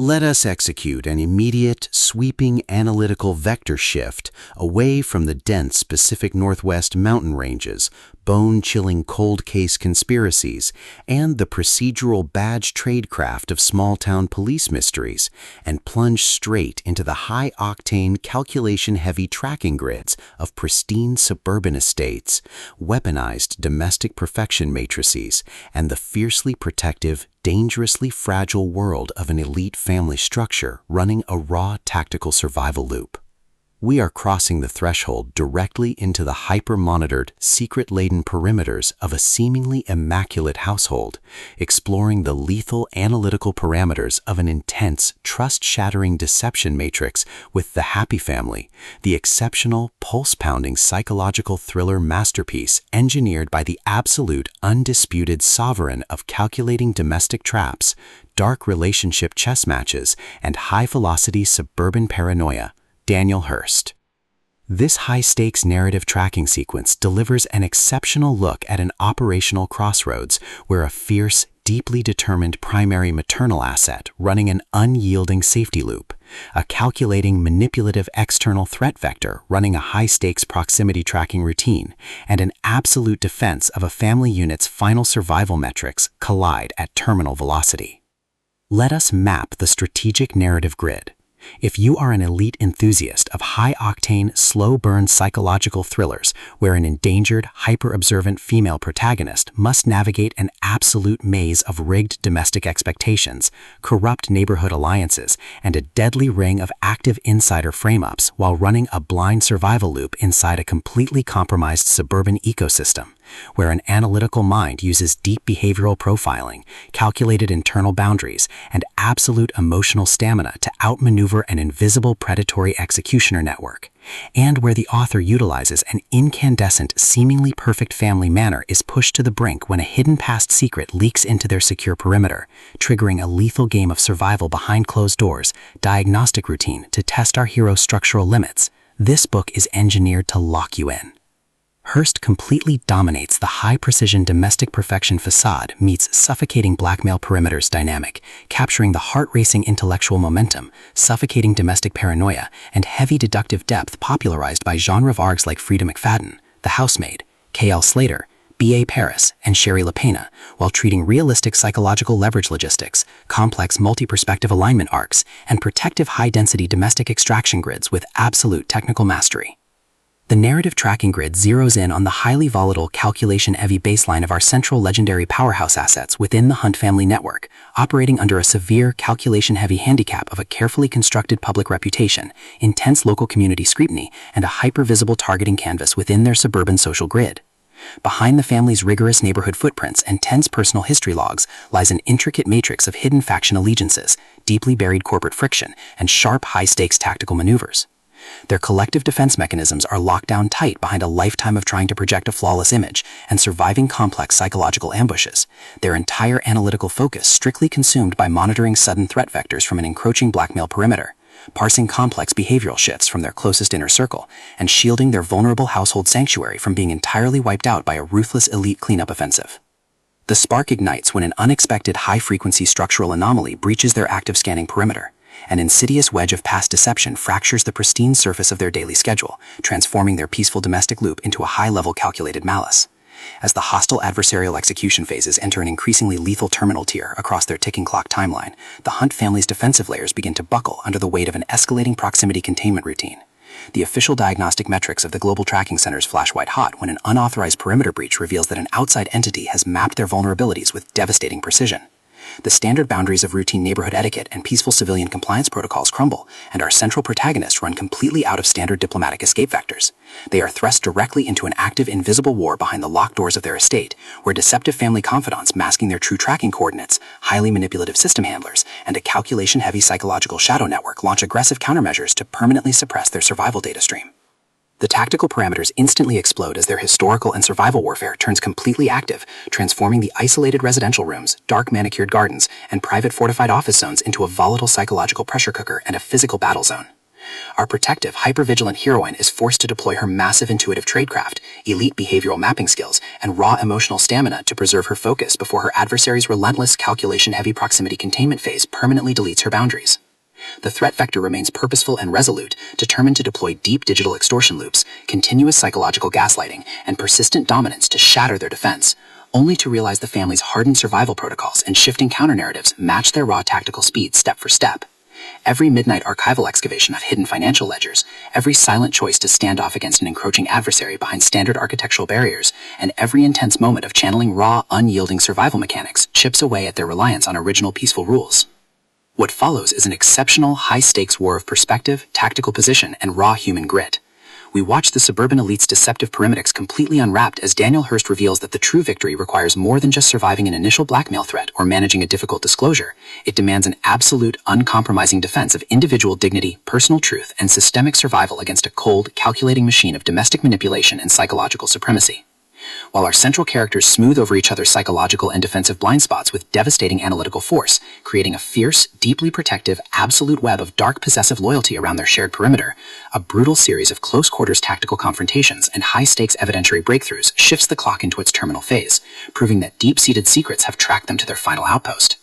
Let us execute an immediate, sweeping analytical vector shift away from the dense Pacific Northwest mountain ranges, bone-chilling cold case conspiracies, and the procedural badge tradecraft of small-town police mysteries, and plunge straight into the high-octane, calculation-heavy tracking grids of pristine suburban estates, weaponized domestic perfection matrices, and the fiercely protective, dangerously fragile world of an elite family structure running a raw tactical survival loop. We are crossing the threshold directly into the hyper-monitored, secret-laden perimeters of a seemingly immaculate household, exploring the lethal analytical parameters of an intense, trust-shattering deception matrix with The Happy Family, the exceptional, pulse-pounding psychological thriller masterpiece engineered by the absolute, undisputed sovereign of calculating domestic traps, dark relationship chess matches, and high-velocity suburban paranoia, Daniel Hurst. This high-stakes narrative tracking sequence delivers an exceptional look at an operational crossroads where a fierce, deeply determined primary maternal asset running an unyielding safety loop, a calculating manipulative external threat vector running a high-stakes proximity tracking routine, and an absolute defense of a family unit's final survival metrics collide at terminal velocity. Let us map the strategic narrative grid. If you are an elite enthusiast of high-octane, slow-burn psychological thrillers where an endangered, hyper-observant female protagonist must navigate an absolute maze of rigged domestic expectations, corrupt neighborhood alliances, and a deadly ring of active insider frame-ups while running a blind survival loop inside a completely compromised suburban ecosystem, where an analytical mind uses deep behavioral profiling, calculated internal boundaries, and absolute emotional stamina to outmaneuver an invisible predatory executioner network, and where the author utilizes an incandescent, seemingly perfect family manner is pushed to the brink when a hidden past secret leaks into their secure perimeter, triggering a lethal game of survival behind closed doors, diagnostic routine to test our hero's structural limits. This book is engineered to lock you in. Hurst completely dominates the high-precision domestic perfection facade meets suffocating blackmail perimeters dynamic, capturing the heart-racing intellectual momentum, suffocating domestic paranoia, and heavy deductive depth popularized by genre vargs like Frida McFadden, The Housemaid, K.L. Slater, B.A. Paris, and Sherry LaPena, while treating realistic psychological leverage logistics, complex multi-perspective alignment arcs, and protective high-density domestic extraction grids with absolute technical mastery. The narrative tracking grid zeroes in on the highly volatile calculation-heavy baseline of our central legendary powerhouse assets within the Hunt family network, operating under a severe calculation-heavy handicap of a carefully constructed public reputation, intense local community scrutiny, and a hyper-visible targeting canvas within their suburban social grid. Behind the family's rigorous neighborhood footprints and tense personal history logs lies an intricate matrix of hidden faction allegiances, deeply buried corporate friction, and sharp high-stakes tactical maneuvers. Their collective defense mechanisms are locked down tight behind a lifetime of trying to project a flawless image and surviving complex psychological ambushes, their entire analytical focus strictly consumed by monitoring sudden threat vectors from an encroaching blackmail perimeter, parsing complex behavioral shifts from their closest inner circle, and shielding their vulnerable household sanctuary from being entirely wiped out by a ruthless elite cleanup offensive. The spark ignites when an unexpected high-frequency structural anomaly breaches their active scanning perimeter. An insidious wedge of past deception fractures the pristine surface of their daily schedule, transforming their peaceful domestic loop into a high-level calculated malice. As the hostile adversarial execution phases enter an increasingly lethal terminal tier across their ticking clock timeline, the Hunt family's defensive layers begin to buckle under the weight of an escalating proximity containment routine. The official diagnostic metrics of the Global Tracking Centers flash white hot when an unauthorized perimeter breach reveals that an outside entity has mapped their vulnerabilities with devastating precision. The standard boundaries of routine neighborhood etiquette and peaceful civilian compliance protocols crumble, and our central protagonists run completely out of standard diplomatic escape vectors. They are thrust directly into an active invisible war behind the locked doors of their estate, where deceptive family confidants masking their true tracking coordinates, highly manipulative system handlers, and a calculation-heavy psychological shadow network launch aggressive countermeasures to permanently suppress their survival data stream. The tactical parameters instantly explode as their historical and survival warfare turns completely active, transforming the isolated residential rooms, dark manicured gardens, and private fortified office zones into a volatile psychological pressure cooker and a physical battle zone. Our protective, hyper-vigilant heroine is forced to deploy her massive intuitive tradecraft, elite behavioral mapping skills, and raw emotional stamina to preserve her focus before her adversary's relentless calculation-heavy proximity containment phase permanently deletes her boundaries. The threat vector remains purposeful and resolute, determined to deploy deep digital extortion loops, continuous psychological gaslighting, and persistent dominance to shatter their defense, only to realize the family's hardened survival protocols and shifting counter-narratives match their raw tactical speed step for step. Every midnight archival excavation of hidden financial ledgers, every silent choice to stand off against an encroaching adversary behind standard architectural barriers, and every intense moment of channeling raw, unyielding survival mechanics chips away at their reliance on original peaceful rules. What follows is an exceptional, high-stakes war of perspective, tactical position, and raw human grit. We watch the Suburban elite's deceptive perimetrics completely unwrapped as Daniel Hurst reveals that the true victory requires more than just surviving an initial blackmail threat or managing a difficult disclosure. It demands an absolute, uncompromising defense of individual dignity, personal truth, and systemic survival against a cold, calculating machine of domestic manipulation and psychological supremacy. While our central characters smooth over each other's psychological and defensive blind spots with devastating analytical force, creating a fierce, deeply protective, absolute web of dark possessive loyalty around their shared perimeter, a brutal series of close-quarters tactical confrontations and high-stakes evidentiary breakthroughs shifts the clock into its terminal phase, proving that deep-seated secrets have tracked them to their final outpost.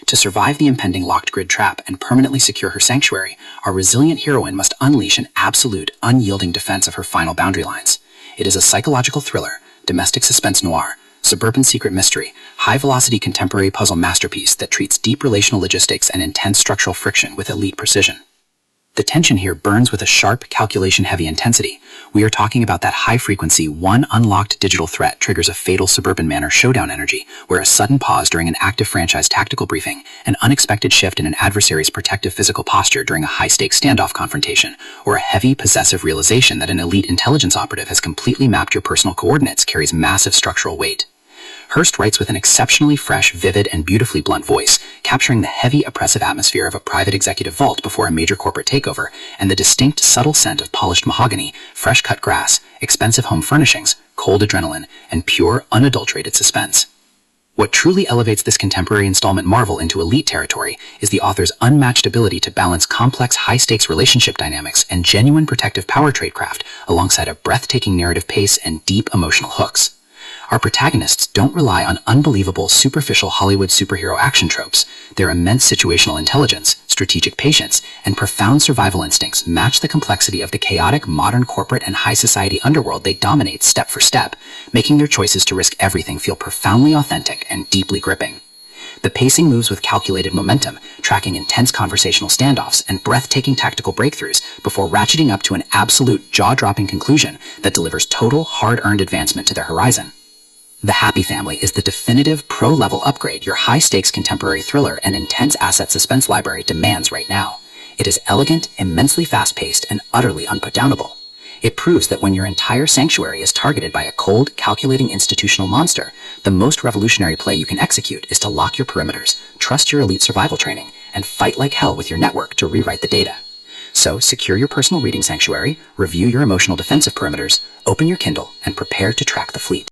To survive the impending locked grid trap and permanently secure her sanctuary, our resilient heroine must unleash an absolute, unyielding defense of her final boundary lines. It is a psychological thriller, domestic suspense noir, suburban secret mystery, high-velocity contemporary puzzle masterpiece that treats deep relational logistics and intense structural friction with elite precision. The tension here burns with a sharp, calculation-heavy intensity. We are talking about that high-frequency, one unlocked digital threat triggers a fatal Suburban manner showdown energy, where a sudden pause during an active franchise tactical briefing, an unexpected shift in an adversary's protective physical posture during a high-stakes standoff confrontation, or a heavy, possessive realization that an elite intelligence operative has completely mapped your personal coordinates carries massive structural weight. Hurst writes with an exceptionally fresh, vivid, and beautifully blunt voice, capturing the heavy, oppressive atmosphere of a private executive vault before a major corporate takeover, and the distinct, subtle scent of polished mahogany, fresh-cut grass, expensive home furnishings, cold adrenaline, and pure, unadulterated suspense. What truly elevates this contemporary installment marvel into elite territory is the author's unmatched ability to balance complex, high-stakes relationship dynamics and genuine protective power tradecraft alongside a breathtaking narrative pace and deep emotional hooks. Our protagonists don't rely on unbelievable, superficial Hollywood superhero action tropes. Their immense situational intelligence, strategic patience, and profound survival instincts match the complexity of the chaotic modern corporate and high society underworld they dominate step for step, making their choices to risk everything feel profoundly authentic and deeply gripping. The pacing moves with calculated momentum, tracking intense conversational standoffs and breathtaking tactical breakthroughs before ratcheting up to an absolute jaw-dropping conclusion that delivers total, hard-earned advancement to their horizon. The Happy Family is the definitive pro-level upgrade your high-stakes contemporary thriller and intense asset suspense library demands right now. It is elegant, immensely fast-paced, and utterly unputdownable. It proves that when your entire sanctuary is targeted by a cold, calculating institutional monster, the most revolutionary play you can execute is to lock your perimeters, trust your elite survival training, and fight like hell with your network to rewrite the data. So, secure your personal reading sanctuary, review your emotional defensive perimeters, open your Kindle, and prepare to track the fleet.